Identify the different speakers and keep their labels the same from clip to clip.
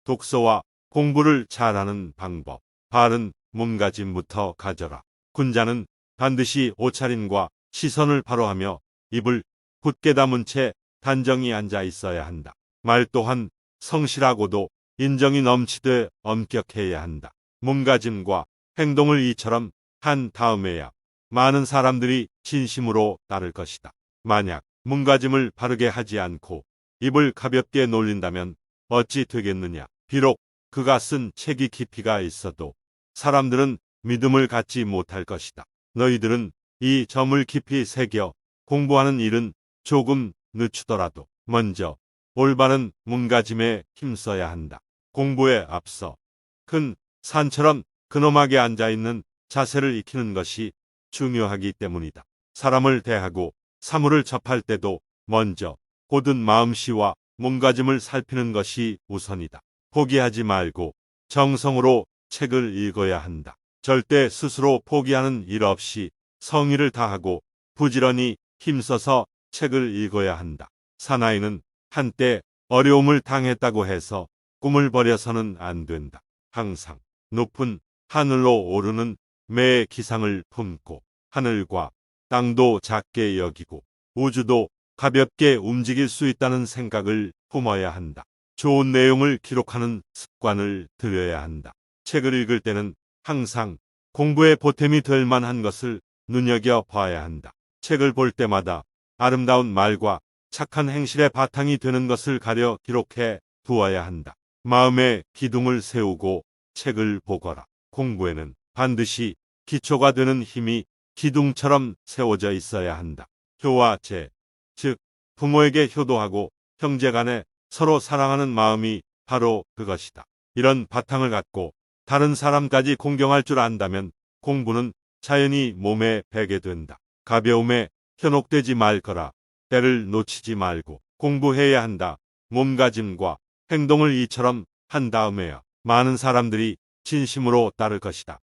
Speaker 1: 독서와 공부를 잘하는 방법. 바른 몸가짐부터 가져라. 군자는 반드시 옷차림과 시선을 바로 하며 입을 굳게 다문 채 단정히 앉아 있어야 한다. 말 또한 성실하고도 인정이 넘치되 엄격해야 한다. 몸가짐과 행동을 이처럼 한 다음에야 많은 사람들이 진심으로 따를 것이다. 만약 몸가짐을 바르게 하지 않고 입을 가볍게 놀린다면 어찌 되겠느냐. 비록 그가 쓴 책이 깊이가 있어도 사람들은 믿음을 갖지 못할 것이다. 너희들은 이 점을 깊이 새겨 공부하는 일은 조금 늦추더라도 먼저 올바른 몸가짐에 힘써야 한다. 공부에 앞서 큰 산처럼 근엄하게 앉아있는 자세를 익히는 것이 중요하기 때문이다. 사람을 대하고 사물을 접할 때도 먼저 고든 마음씨와 몸가짐을 살피는 것이 우선이다. 포기하지 말고 정성으로 책을 읽어야 한다. 절대 스스로 포기하는 일 없이 성의를 다하고 부지런히 힘써서 책을 읽어야 한다. 사나이는 한때 어려움을 당했다고 해서 꿈을 버려서는 안 된다. 항상 높은 하늘로 오르는 매의 기상을 품고 하늘과 땅도 작게 여기고 우주도 가볍게 움직일 수 있다는 생각을 품어야 한다. 좋은 내용을 기록하는 습관을 들여야 한다. 책을 읽을 때는 항상 공부에 보탬이 될 만한 것을 눈여겨봐야 한다. 책을 볼 때마다 아름다운 말과 착한 행실의 바탕이 되는 것을 가려 기록해 두어야 한다. 마음에 기둥을 세우고 책을 보거라. 공부에는 반드시 기초가 되는 힘이 기둥처럼 세워져 있어야 한다. 효와 제, 즉 부모에게 효도하고 형제간에 서로 사랑하는 마음이 바로 그것이다. 이런 바탕을 갖고 다른 사람까지 공경할 줄 안다면 공부는 자연히 몸에 배게 된다. 가벼움에 현혹되지 말거라. 때를 놓치지 말고 공부해야 한다. 몸가짐과 행동을 이처럼 한 다음에야 많은 사람들이 진심으로 따를 것이다.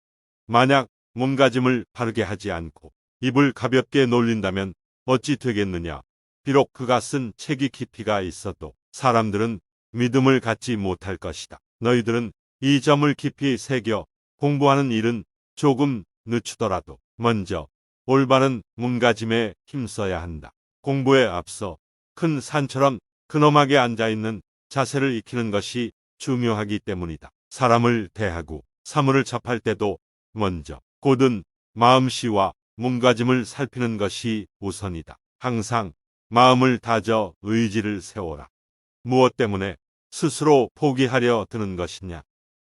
Speaker 1: 만약 몸가짐을 바르게 하지 않고 입을 가볍게 놀린다면 어찌 되겠느냐. 비록 그가 쓴 책이 깊이가 있어도 사람들은 믿음을 갖지 못할 것이다. 너희들은 이 점을 깊이 새겨 공부하는 일은 조금 늦추더라도 먼저 올바른 몸가짐에 힘써야 한다. 공부에 앞서 큰 산처럼 근엄하게 앉아있는 자세를 익히는 것이 중요하기 때문이다. 사람을 대하고 사물을 접할 때도 먼저 고든 마음씨와 몸가짐을 살피는 것이 우선이다. 항상 마음을 다져 의지를 세워라. 무엇 때문에 스스로 포기하려 드는 것이냐.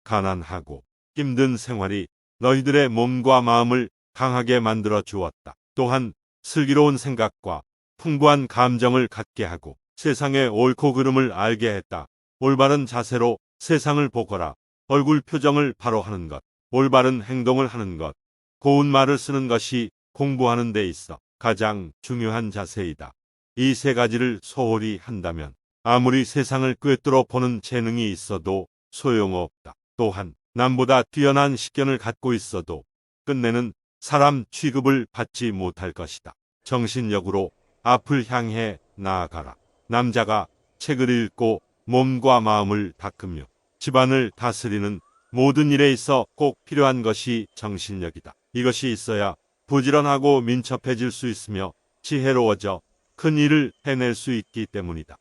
Speaker 1: 가난하고 힘든 생활이 너희들의 몸과 마음을 강하게 만들어 주었다. 또한 슬기로운 생각과 풍부한 감정을 갖게 하고 세상의 옳고 그름을 알게 했다. 올바른 자세로 세상을 보거라. 얼굴 표정을 바로 하는 것, 올바른 행동을 하는 것, 고운 말을 쓰는 것이 공부하는 데 있어 가장 중요한 자세이다. 이 세 가지를 소홀히 한다면 아무리 세상을 꿰뚫어 보는 재능이 있어도 소용없다. 또한 남보다 뛰어난 식견을 갖고 있어도 끝내는 사람 취급을 받지 못할 것이다. 정신력으로 앞을 향해 나아가라. 남자가 책을 읽고 몸과 마음을 닦으며 집안을 다스리는 모든 일에 있어 꼭 필요한 것이 정신력이다. 이것이 있어야 부지런하고 민첩해질 수 있으며 지혜로워져 큰 일을 해낼 수 있기 때문이다.